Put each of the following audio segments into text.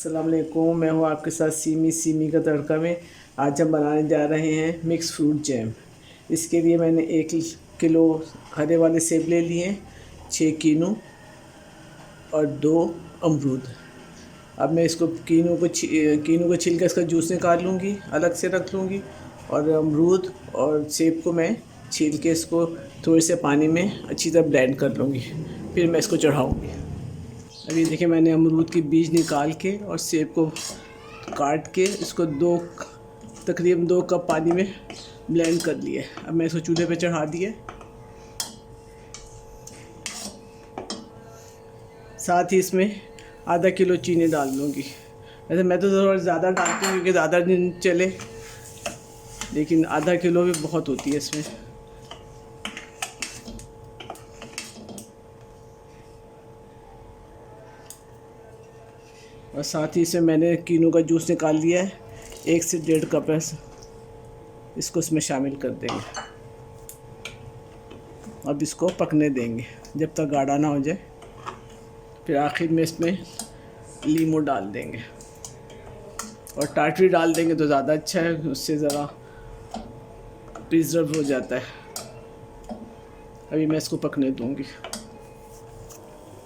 अस्सलाम वालेकुम, मैं हूँ आपके साथ सीमी का तड़का में। आज हम बनाने जा रहे हैं मिक्स फ्रूट जैम। इसके लिए मैंने 1 किलो हरे वाले सेब ले लिए, 6 कीनू और 2 अमरूद। अब मैं इसको कीनू को छिल कर इसका जूस निकाल लूँगी, अलग से रख लूँगी। और अमरूद और सेब को मैं छील के इसको थोड़े से पानी में अच्छी तरह ब्लेंड कर लूँगी, फिर मैं इसको चढ़ाऊँगी। अभी देखिए, मैंने अमरूद की बीज निकाल के और सेब को काट के इसको तकरीबन 2 कप पानी में ब्लेंड कर लिए। अब मैं इसको चूल्हे पे चढ़ा दिए। साथ ही इसमें आधा किलो चीनी डाल दूँगी। वैसे मैं तो थोड़ा ज़्यादा डालती हूँ क्योंकि ज़्यादा दिन चले, लेकिन आधा किलो भी बहुत होती है इसमें। और साथ ही इसमें मैंने कीनू का जूस निकाल लिया है, 1 से 1.5 कप है। इसको इसमें शामिल कर देंगे। अब इसको पकने देंगे जब तक गाढ़ा ना हो जाए। फिर आखिर में इसमें लीमू डाल देंगे और टाटरी डाल देंगे तो ज़्यादा अच्छा है, उससे ज़रा प्रिजर्व हो जाता है। अभी मैं इसको पकने दूंगी।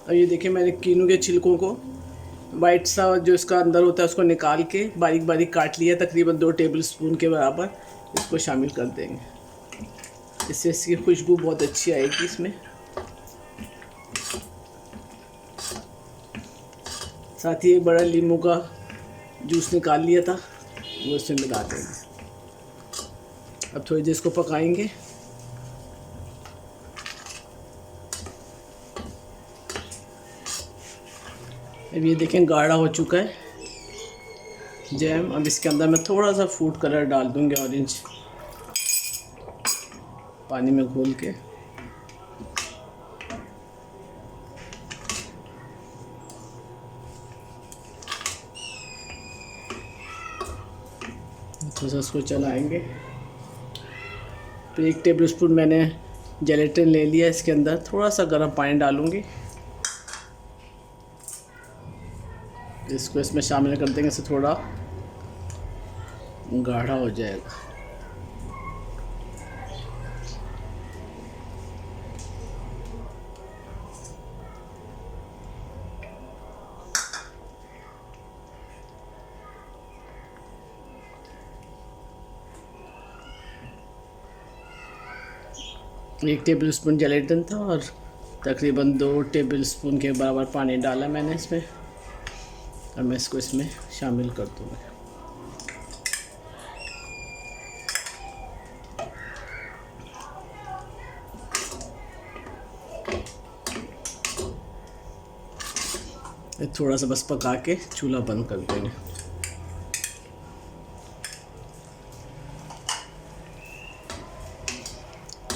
अब ये देखिए, मैंने कीनू के छिलकों को वाइट सा जो इसका अंदर होता है उसको निकाल के बारीक बारीक काट लिया, तकरीबन 2 टेबलस्पून के बराबर। इसको शामिल कर देंगे, इससे इसकी खुशबू बहुत अच्छी आएगी इसमें। साथ ही एक बड़ा नींबू का जूस निकाल लिया था, वो इसमें मिला देंगे। अब थोड़ी देर इसको पकाएंगे। अब ये देखें, गाढ़ा हो चुका है जैम। अब इसके अंदर मैं थोड़ा सा फूड कलर डाल दूंगी, ऑरेंज, पानी में घोल के। थोड़ा सा इसको चलाएंगे। फिर 1 टेबलस्पून मैंने जेलेटिन ले लिया, इसके अंदर थोड़ा सा गर्म पानी डालूंगी। इसको इसमें शामिल कर देंगे, इससे थोड़ा गाढ़ा हो जाएगा। एक टेबलस्पून जेलेटिन था और तकरीबन 2 टेबलस्पून के बराबर पानी डाला मैंने इसमें। और मैं इसको इसमें शामिल कर दूँगा। थोड़ा सा बस पका के चूल्हा बंद कर देंगे।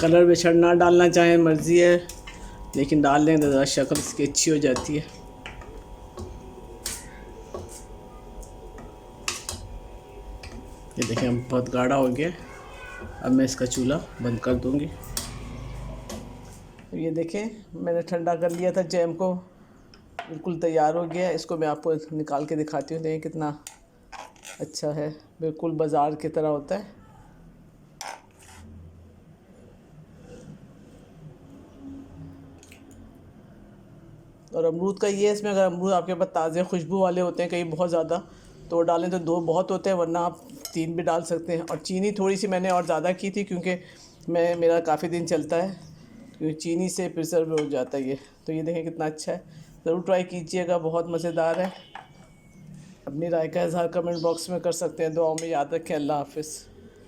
कलर बेशक ना डालना चाहें, मर्ज़ी है, लेकिन डाल दें तो ज़रा शक्ल इसकी अच्छी हो जाती है। ये देखें, अब बहुत गाढ़ा हो गया। अब मैं इसका चूल्हा बंद कर दूंगी। ये देखें, मैंने ठंडा कर लिया था जैम को, बिल्कुल तैयार हो गया। इसको मैं आपको निकाल के दिखाती हूँ। देखें कितना अच्छा है, बिल्कुल बाज़ार की तरह होता है। और अमरूद का ये है, इसमें अगर अमरूद आपके पास ताज़े खुशबू वाले होते हैं कहीं बहुत ज़्यादा, तो डालें तो 2 बहुत होते हैं, वरना आप 3 भी डाल सकते हैं। और चीनी थोड़ी सी मैंने और ज़्यादा की थी, क्योंकि मेरा काफ़ी दिन चलता है, क्योंकि चीनी से प्रिजर्व हो जाता है ये। तो ये देखें कितना अच्छा है, ज़रूर ट्राई कीजिएगा, बहुत मज़ेदार है। अपनी राय का इज़हार कमेंट बॉक्स में कर सकते हैं। दुआओं में याद रखें। अल्लाह हाफ़िज़।